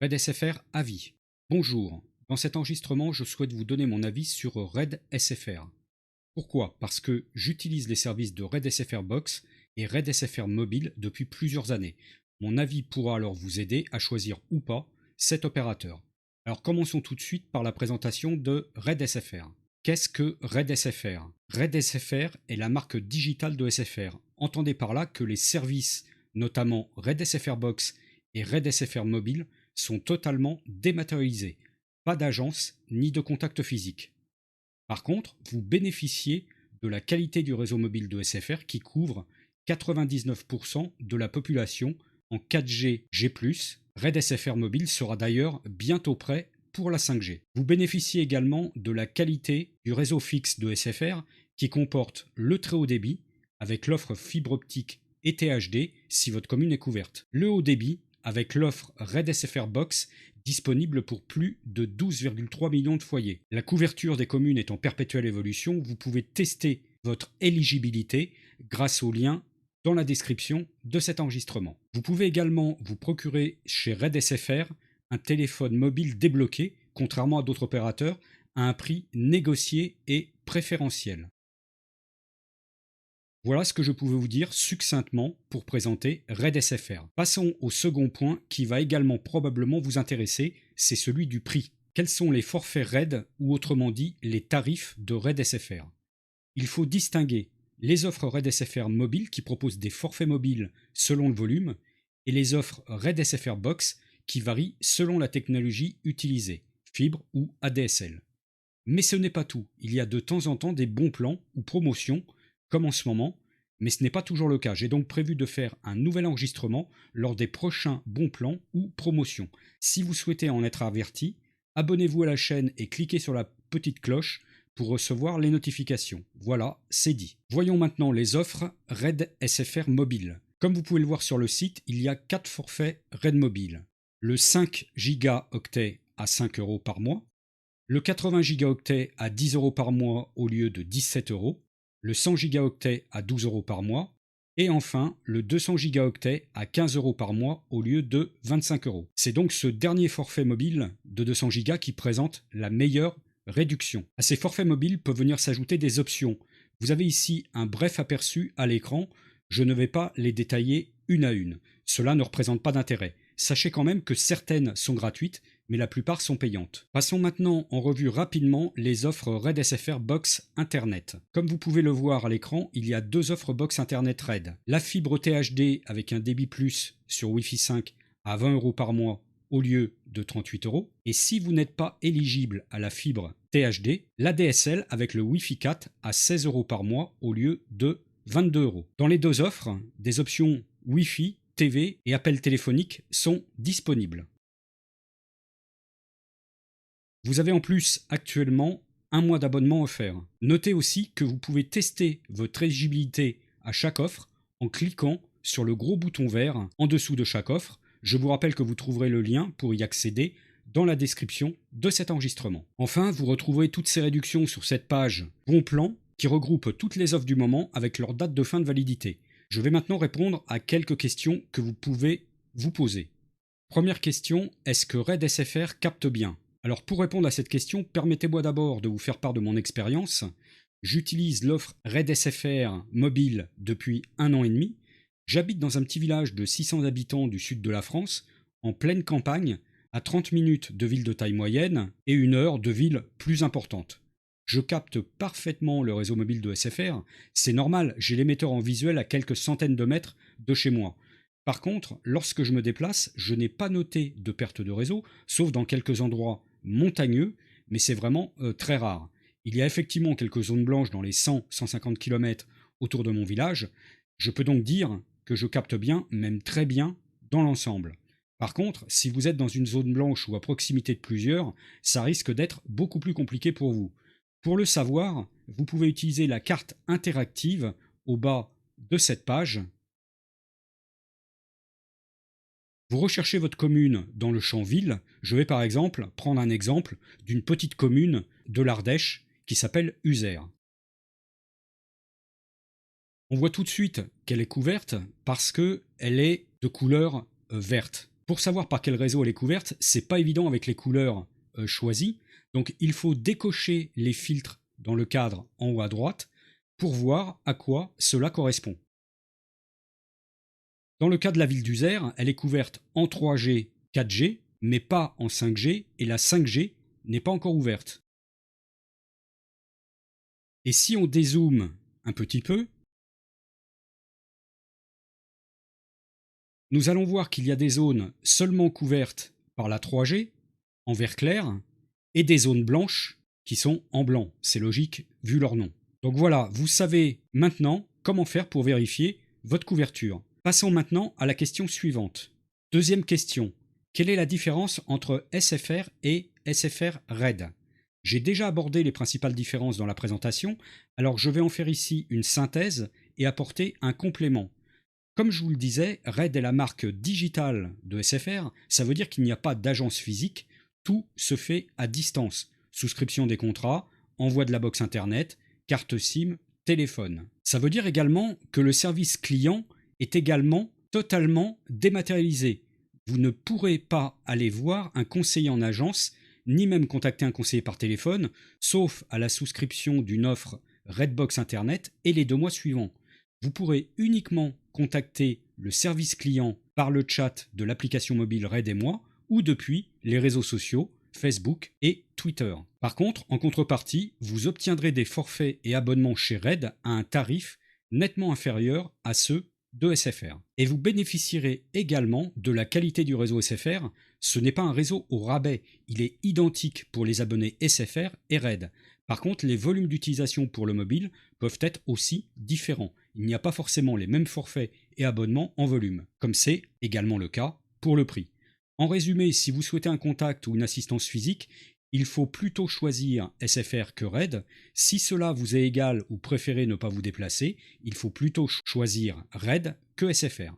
Red SFR avis. Bonjour, dans cet enregistrement, je souhaite vous donner mon avis sur Red SFR. Pourquoi? Parce que j'utilise les services de Red SFR Box et Red SFR Mobile depuis plusieurs années. Mon avis pourra alors vous aider à choisir ou pas cet opérateur. Alors commençons tout de suite par la présentation de Red SFR. Qu'est-ce que Red SFR? Red SFR est la marque digitale de SFR. Entendez par là que les services, notamment Red SFR Box et Red SFR Mobile, sont totalement dématérialisés. Pas d'agence ni de contact physique. Par contre, vous bénéficiez de la qualité du réseau mobile de SFR qui couvre 99% de la population en 4G G+. Red SFR Mobile sera d'ailleurs bientôt prêt pour la 5G. Vous bénéficiez également de la qualité du réseau fixe de SFR qui comporte le très haut débit avec l'offre fibre optique et THD si votre commune est couverte. Le haut débit avec l'offre Red SFR Box disponible pour plus de 12,3 millions de foyers. La couverture des communes est en perpétuelle évolution, vous pouvez tester votre éligibilité grâce au lien dans la description de cet enregistrement. Vous pouvez également vous procurer chez Red SFR un téléphone mobile débloqué, contrairement à d'autres opérateurs, à un prix négocié et préférentiel. Voilà ce que je pouvais vous dire succinctement pour présenter Red SFR. Passons au second point qui va également probablement vous intéresser, c'est celui du prix. Quels sont les forfaits Red ou autrement dit les tarifs de Red SFR? Il faut distinguer les offres Red SFR mobile qui proposent des forfaits mobiles selon le volume et les offres Red SFR Box qui varient selon la technologie utilisée, fibre ou ADSL. Mais ce n'est pas tout, il y a de temps en temps des bons plans ou promotions comme en ce moment, mais ce n'est pas toujours le cas. J'ai donc prévu de faire un nouvel enregistrement lors des prochains bons plans ou promotions. Si vous souhaitez en être averti, abonnez-vous à la chaîne et cliquez sur la petite cloche pour recevoir les notifications. Voilà, c'est dit. Voyons maintenant les offres Red SFR Mobile. Comme vous pouvez le voir sur le site, il y a 4 forfaits Red Mobile. Le 5 Go à 5 euros par mois, le 80 Go à 10 euros par mois au lieu de 17 euros, le 100 Go à 12 euros par mois, et enfin le 200 Go à 15 euros par mois au lieu de 25 euros. C'est donc ce dernier forfait mobile de 200 Go qui présente la meilleure réduction. À ces forfaits mobiles peuvent venir s'ajouter des options. Vous avez ici un bref aperçu à l'écran, je ne vais pas les détailler une à une. Cela ne représente pas d'intérêt. Sachez quand même que certaines sont gratuites, mais la plupart sont payantes. Passons maintenant en revue rapidement les offres Red SFR Box Internet. Comme vous pouvez le voir à l'écran, il y a 2 offres Box Internet Red. La fibre THD avec un débit plus sur Wi-Fi 5 à 20 euros par mois au lieu de 38 euros. Et si vous n'êtes pas éligible à la fibre THD, la DSL avec le Wi-Fi 4 à 16 euros par mois au lieu de 22 euros. Dans les 2 offres, des options Wi-Fi, TV et appels téléphoniques sont disponibles. Vous avez en plus actuellement un mois d'abonnement offert. Notez aussi que vous pouvez tester votre éligibilité à chaque offre en cliquant sur le gros bouton vert en dessous de chaque offre. Je vous rappelle que vous trouverez le lien pour y accéder dans la description de cet enregistrement. Enfin, vous retrouverez toutes ces réductions sur cette page Bon Plan qui regroupe toutes les offres du moment avec leur date de fin de validité. Je vais maintenant répondre à quelques questions que vous pouvez vous poser. Première question, est-ce que Red SFR capte bien? Alors pour répondre à cette question, permettez-moi d'abord de vous faire part de mon expérience. J'utilise l'offre Red SFR mobile depuis 1 an et demi. J'habite dans un petit village de 600 habitants du sud de la France, en pleine campagne, à 30 minutes de ville de taille moyenne et 1 heure de ville plus importante. Je capte parfaitement le réseau mobile de SFR, c'est normal, j'ai l'émetteur en visuel à quelques centaines de mètres de chez moi. Par contre, lorsque je me déplace, je n'ai pas noté de perte de réseau, sauf dans quelques endroits montagneux, mais c'est vraiment très rare. Il y a effectivement quelques zones blanches dans les 100-150 km autour de mon village. Je peux donc dire que je capte bien, même très bien, dans l'ensemble. Par contre, si vous êtes dans une zone blanche ou à proximité de plusieurs, ça risque d'être beaucoup plus compliqué pour vous. Pour le savoir, vous pouvez utiliser la carte interactive au bas de cette page. Vous recherchez votre commune dans le champ ville. Je vais par exemple prendre un exemple d'une petite commune de l'Ardèche qui s'appelle Uzer. On voit tout de suite qu'elle est couverte parce qu'elle est de couleur verte. Pour savoir par quel réseau elle est couverte, c'est pas évident avec les couleurs choisies. Donc il faut décocher les filtres dans le cadre en haut à droite pour voir à quoi cela correspond. Dans le cas de la ville d'Uzer, elle est couverte en 3G, 4G, mais pas en 5G, et la 5G n'est pas encore ouverte. Et si on dézoome un petit peu, nous allons voir qu'il y a des zones seulement couvertes par la 3G, en vert clair, et des zones blanches qui sont en blanc. C'est logique vu leur nom. Donc voilà, vous savez maintenant comment faire pour vérifier votre couverture. Passons maintenant à la question suivante. Deuxième question. Quelle est la différence entre SFR et SFR Red ? J'ai déjà abordé les principales différences dans la présentation, alors je vais en faire ici une synthèse et apporter un complément. Comme je vous le disais, Red est la marque digitale de SFR, ça veut dire qu'il n'y a pas d'agence physique, tout se fait à distance. Souscription des contrats, envoi de la box internet, carte SIM, téléphone. Ça veut dire également que le service client est également totalement dématérialisé. Vous ne pourrez pas aller voir un conseiller en agence, ni même contacter un conseiller par téléphone, sauf à la souscription d'une offre Redbox Internet et les 2 mois suivants. Vous pourrez uniquement contacter le service client par le chat de l'application mobile Red et moi ou depuis les réseaux sociaux Facebook et Twitter. Par contre, en contrepartie, vous obtiendrez des forfaits et abonnements chez Red à un tarif nettement inférieur à ceux de SFR. Et vous bénéficierez également de la qualité du réseau SFR. Ce n'est pas un réseau au rabais, il est identique pour les abonnés SFR et Red. Par contre, les volumes d'utilisation pour le mobile peuvent être aussi différents. Il n'y a pas forcément les mêmes forfaits et abonnements en volume, comme c'est également le cas pour le prix. En résumé, si vous souhaitez un contact ou une assistance physique, il faut plutôt choisir SFR que Red. Si cela vous est égal ou préférez ne pas vous déplacer, il faut plutôt choisir Red que SFR.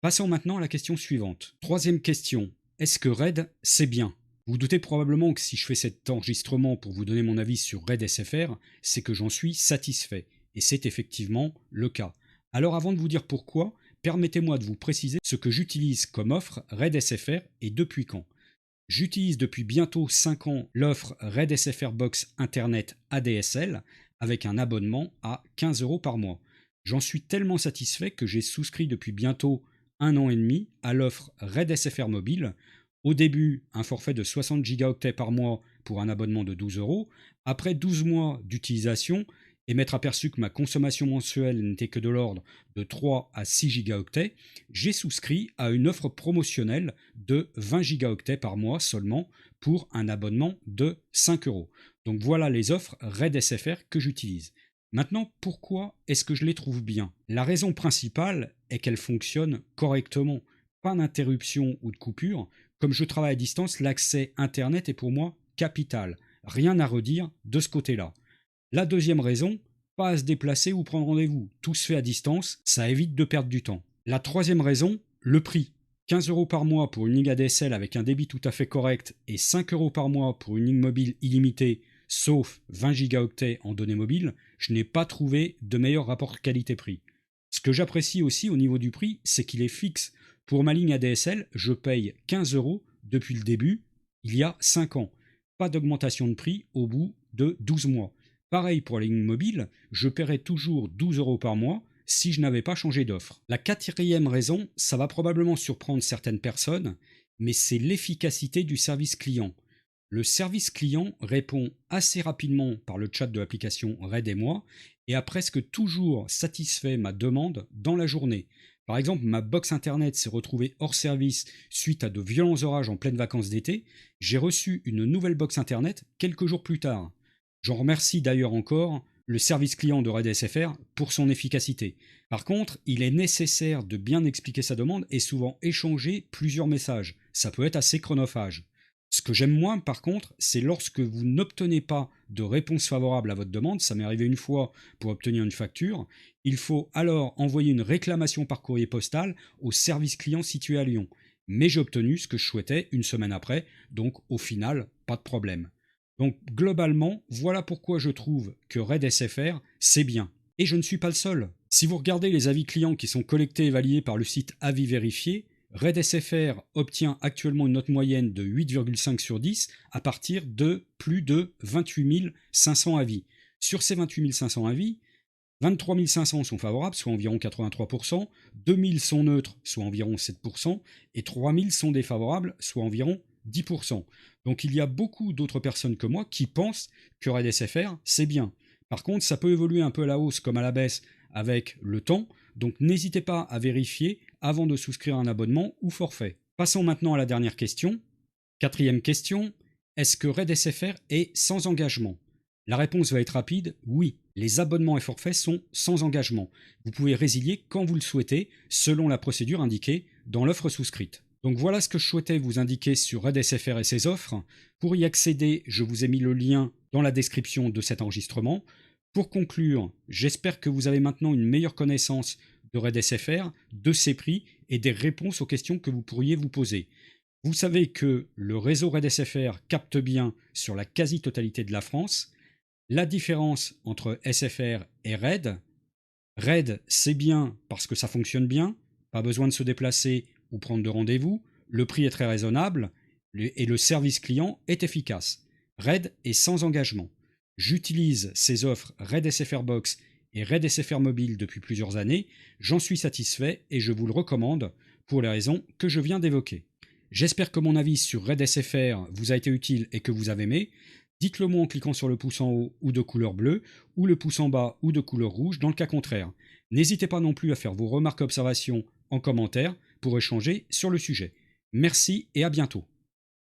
Passons maintenant à la question suivante. Troisième question, est-ce que Red c'est bien ? Vous doutez probablement que si je fais cet enregistrement pour vous donner mon avis sur Red SFR, c'est que j'en suis satisfait. Et c'est effectivement le cas. Alors avant de vous dire pourquoi, permettez-moi de vous préciser ce que j'utilise comme offre Red SFR et depuis quand. J'utilise depuis bientôt 5 ans l'offre Red SFR Box Internet ADSL avec un abonnement à 15 € par mois. J'en suis tellement satisfait que j'ai souscrit depuis bientôt 1 an et demi à l'offre Red SFR Mobile. Au début, un forfait de 60 gigaoctets par mois pour un abonnement de 12 €. Après 12 mois d'utilisation, et m'être aperçu que ma consommation mensuelle n'était que de l'ordre de 3 à 6 gigaoctets, j'ai souscrit à une offre promotionnelle de 20 gigaoctets par mois seulement pour un abonnement de 5 €. Donc voilà les offres Red SFR que j'utilise. Maintenant, pourquoi est-ce que je les trouve bien ? La raison principale est qu'elles fonctionnent correctement. Pas d'interruption ou de coupure. Comme je travaille à distance, l'accès Internet est pour moi capital. Rien à redire de ce côté-là. La deuxième raison, pas à se déplacer ou prendre rendez-vous. Tout se fait à distance, ça évite de perdre du temps. La troisième raison, le prix. 15 € par mois pour une ligne ADSL avec un débit tout à fait correct et 5 € par mois pour une ligne mobile illimitée, sauf 20 gigaoctets en données mobiles, je n'ai pas trouvé de meilleur rapport qualité-prix. Ce que j'apprécie aussi au niveau du prix, c'est qu'il est fixe. Pour ma ligne ADSL, je paye 15 € depuis le début, il y a 5 ans. Pas d'augmentation de prix au bout de 12 mois. Pareil pour les lignes mobiles, je paierais toujours 12 € par mois si je n'avais pas changé d'offre. La quatrième raison, ça va probablement surprendre certaines personnes, mais c'est l'efficacité du service client. Le service client répond assez rapidement par le chat de l'application Red et moi et a presque toujours satisfait ma demande dans la journée. Par exemple, ma box internet s'est retrouvée hors service suite à de violents orages en pleine vacances d'été. J'ai reçu une nouvelle box internet quelques jours plus tard. J'en remercie d'ailleurs encore le service client de Red SFR pour son efficacité. Par contre, il est nécessaire de bien expliquer sa demande et souvent échanger plusieurs messages. Ça peut être assez chronophage. Ce que j'aime moins, par contre, c'est lorsque vous n'obtenez pas de réponse favorable à votre demande. Ça m'est arrivé une fois pour obtenir une facture. Il faut alors envoyer une réclamation par courrier postal au service client situé à Lyon. Mais j'ai obtenu ce que je souhaitais une semaine après, donc au final, pas de problème. Donc globalement, voilà pourquoi je trouve que Red SFR, c'est bien. Et je ne suis pas le seul. Si vous regardez les avis clients qui sont collectés et validés par le site Avis Vérifié, Red SFR obtient actuellement une note moyenne de 8,5 sur 10 à partir de plus de 28 500 avis. Sur ces 28 500 avis, 23 500 sont favorables, soit environ 83%, 2000 sont neutres, soit environ 7%, et 3000 sont défavorables, soit environ 10%. Donc il y a beaucoup d'autres personnes que moi qui pensent que Red SFR, c'est bien. Par contre, ça peut évoluer un peu à la hausse comme à la baisse avec le temps, donc n'hésitez pas à vérifier avant de souscrire un abonnement ou forfait. Passons maintenant à la dernière question. Quatrième question, est-ce que Red SFR est sans engagement? La réponse va être rapide, oui. Les abonnements et forfaits sont sans engagement. Vous pouvez résilier quand vous le souhaitez, selon la procédure indiquée dans l'offre souscrite. Donc voilà ce que je souhaitais vous indiquer sur Red SFR et ses offres. Pour y accéder, je vous ai mis le lien dans la description de cet enregistrement. Pour conclure, j'espère que vous avez maintenant une meilleure connaissance de Red SFR, de ses prix et des réponses aux questions que vous pourriez vous poser. Vous savez que le réseau Red SFR capte bien sur la quasi-totalité de la France. La différence entre SFR et RAID, RAID c'est bien parce que ça fonctionne bien, pas besoin de se déplacer ou prendre de rendez-vous, le prix est très raisonnable et le service client est efficace. RAID est sans engagement. J'utilise ces offres RAID SFR Box et RAID SFR Mobile depuis plusieurs années, j'en suis satisfait et je vous le recommande pour les raisons que je viens d'évoquer. J'espère que mon avis sur RAID SFR vous a été utile et que vous avez aimé. Dites-le moi en cliquant sur le pouce en haut ou de couleur bleue, ou le pouce en bas ou de couleur rouge dans le cas contraire. N'hésitez pas non plus à faire vos remarques et observations en commentaire pour échanger sur le sujet. Merci et à bientôt.